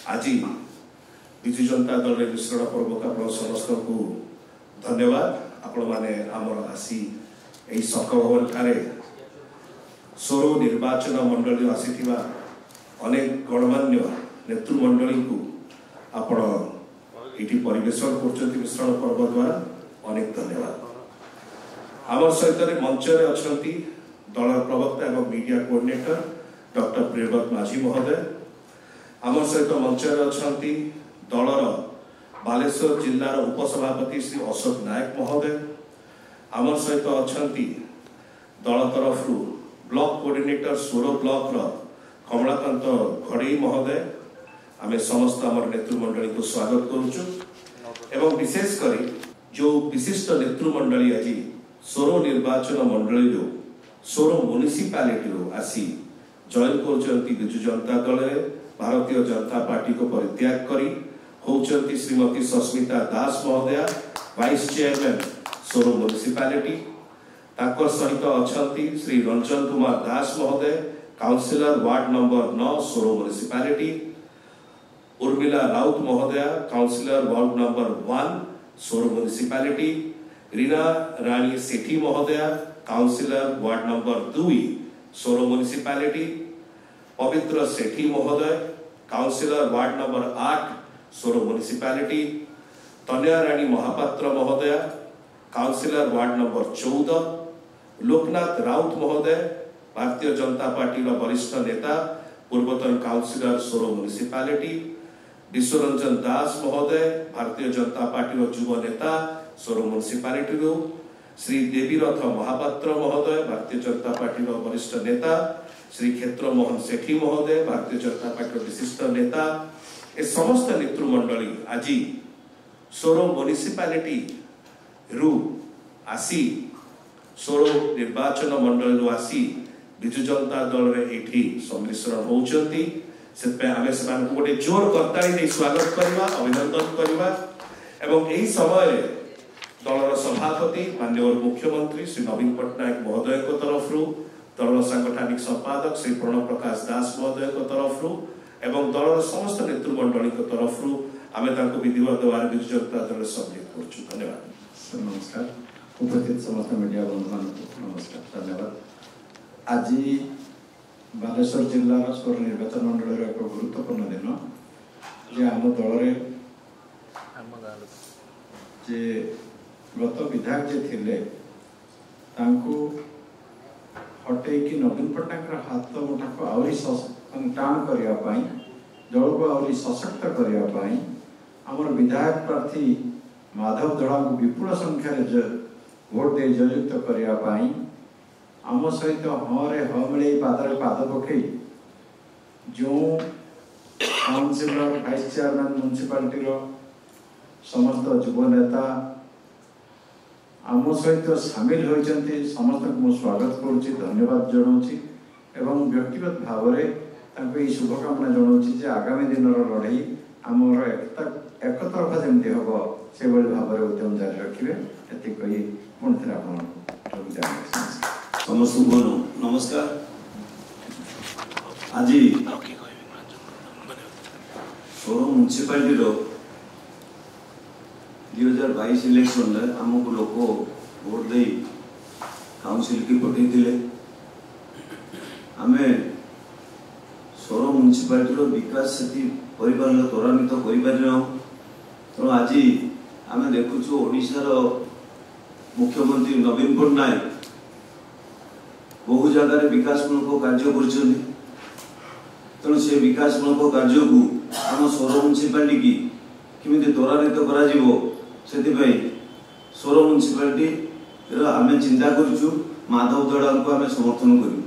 आज विजु जनता दल मिश्रण पर्व का आप समस्त को धन्यवाद। आपण माने आमर आसी एई सक भवन ठारे सोरो निर्वाचन मंडली आसीथिबा अनेक गणमान्य नेतृमंडली को आपण इटी परिवेशन करछन्ति मिश्रण पर्व द्वारा अनेक धन्यवाद। आमर सहित मंच रे अछंती दल प्रवक्ता एवं मीडिया कोऑर्डिनेटर डॉक्टर प्रियव्रत माझी महोदय। आमर सहित मंच रे अछंती दलर बालेश्वर जिल्लार उपसभापति श्री अशोक नायक महोदय। आमर सहित अछंती दल तरफ ब्लॉक कोऑर्डिनेटर सोरो ब्लॉक रो कमलाकांत घड़ई महोदय। आमे समस्त आमर नेतृमंडली को स्वागत करूछु एवं विशेष करी जो विशिष्ट नेतृमंडली आज सोरो निर्वाचन मंडली रो सोरो म्युनिसिपालिटी रो आसी जॉइन करछंती विजु जनता दल रे भारतीय जनता पार्टी को परित्याग करी होचंती श्रीमती सस्मिता दास महोदया वाइस चेयरमैन सोरो म्युनिसिपालिटी। ताकर सहित अछंती श्री रंजन कुमार दास महोदय काउंसिलर वार्ड नंबर 9 सोरो म्युनिसिपालिटी। उर्मिला राउत महोदया काउंसिलर वार्ड नंबर 1 सोरो म्युनिसिपालिटी। रीना रानी सेठी महोदया काउंसिलर वार्ड नंबर 2 सोरो म्युनिसिपालिटी। पवित्र सेठी महोदय काउंसिलर वार्ड नंबर 8 सोरो म्युनिसिपालिटी। तन्या रानी महापात्र महोदया councillor ward number 14। Loknath Raut महोदय भारतीय जनता पार्टी वरिष्ठ नेता पूर्वतन काउंसिलर सोरो म्युनिसिपालिटी। विश्वरंजन दास महोदय भारतीय जनता पार्टी युव नेता सोरो म्युनिसिपालिटी। श्री देवीरथ महापात्र महोदय भारतीय जनता पार्टी वरिष्ठ नेता। श्री क्षेत्र मोहन सेठी महोदय भारतीय जनता पार्टी विशिष्ट नेता। ए समस्त नेतृमंडली आज सोरो म्युनिसिपालिटी रु आसी सोरो निर्वाचन मंडल रु आसी विजु जनता दल रे एठी सम्मिश्रण होउचंती। से आमे समान को गोटे जोर करताली दे स्वागत करबा अभिनंदन करबा एवं एही समय दलर सभापति माननीय मुख्यमंत्री श्री नवीन पट्टनायक महोदय को तरफ दलर सांगठनिक संपादक श्री प्रणव प्रकाश दास महोदय को तरफ एवं दलर समस्त नेतृमंडली को तरफ आमे ताको विधिवत द्वारा विजु जनता दल सम्मिलित करछु। धन्यवाद। नमस्कार उपस्थित समस्त मीडिया बंधुमान नमस्कार धन्यवाद। आज बालेश्वर जिल्लार सोर निर्वाचन मंडल एक गुरुत्वपूर्ण दिन जे आम दल जे गत विधायक जे थिले तांको हटेकी नवीन पट्टनायक हाथ मुठा को आउरी टाण करिया पाई दल को आउरी सशक्त करिया पाई आमर विधायक प्रार्थी माधव दड़ा को विपुल संख्या भोट दे जययुक्त करिया पाई आम सहित हाँ मिले पादरे पाद पकई जो काउंसिलर वाइस चेयरमैन म्युनिसिपालिटी समस्त युव नेता आम सहित सामिल होती समस्त को स्वागत करुच्ची धन्यवाद जनाऊँगी एवं व्यक्तिगत भाव में शुभकामना जनाऊँगी आगामी दिन लड़ाई आमर एक तरफा जमी हम से भाव में उद्यम जारी रखिए ये कही पुणी थे आप समस्त को नमस्कार। आज सोरो म्युनिसिपालिटी 2022 इलेक्शन में आमको लोक भोट दे काउंसिल की पठे आमे सोरो म्युनिसिपालिटी विकास से परिवार त्वरान्वित कर तेणु आज आम देखुचु ओडिशार मुख्यमंत्री नवीन पट्टनायक बहु जगार विकासमूलक कार्य कर तेणु से विकासमूलक कार्य को आम सोरो म्युनिसिपालिटी की किमिति त्वरान्वित करा सोरो म्युनिसिपालिटी आम चिंता करूँ माधव दड़ा को आम समर्थन करूँ।